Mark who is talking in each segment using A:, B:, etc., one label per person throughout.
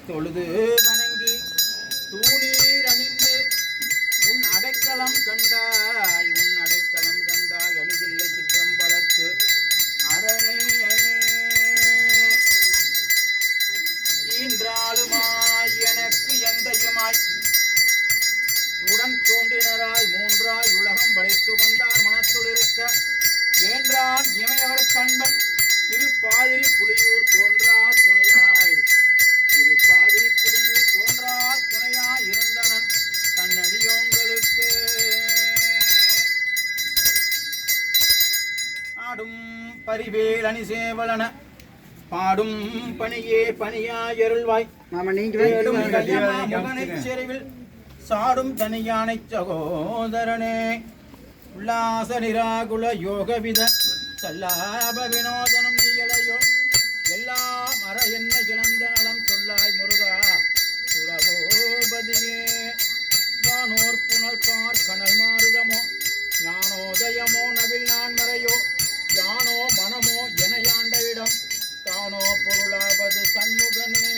A: தொழுது வணங்கி தூணீர் அணிந்து உன் அடைக்கலம் கண்டாய் அணிதில்லை சிற்றம்பலத்து அரணே ஈன்றாளுமாய் எனக்கு எந்தையுமாய் உடன் தோன்றினராய் மூன்றாய் உலகம் படைத்து வந்தார் மனத்துள் இருக்க ஏன்றான் இமையவர் கண்பன் திருப்பாதிரி புலியூர் தோன்றா துணையாய் இருந்தனன் தன்னடியோங்களுக்கு ஆடும் பரிவேல் அணி சேவலன பாடும் பணியே பணியாயருள்வாய் செறிவில் சாடும் தனியானை சகோதரனே உல்லாச நிராகுல யோகவித சல்லாப வினோதனம் நீயலையோ எல்லாம் அற என்ன இழந்த நலம் சொல்லாய் முருகா சுரவோபதியே வானோர் புனல் பார் கனல் மாறுதமோ ஞானோதயமோ நவில் நான் மறையோ யானோ மனமோ என யாண்ட இடம் தானோ பொருளாவது சண்முகனே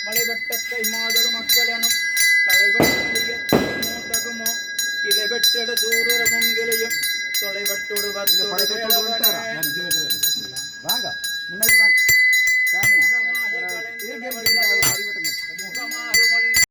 A: மலைவட்டக்கை மாதரு மக்களெனும் தலைவட்டடிய தகுமோ கிளை வெட்டெட தூரமும் கிளையும் தொலைவட்டோடு வாங்க முன்னாடி வாங்க சாமி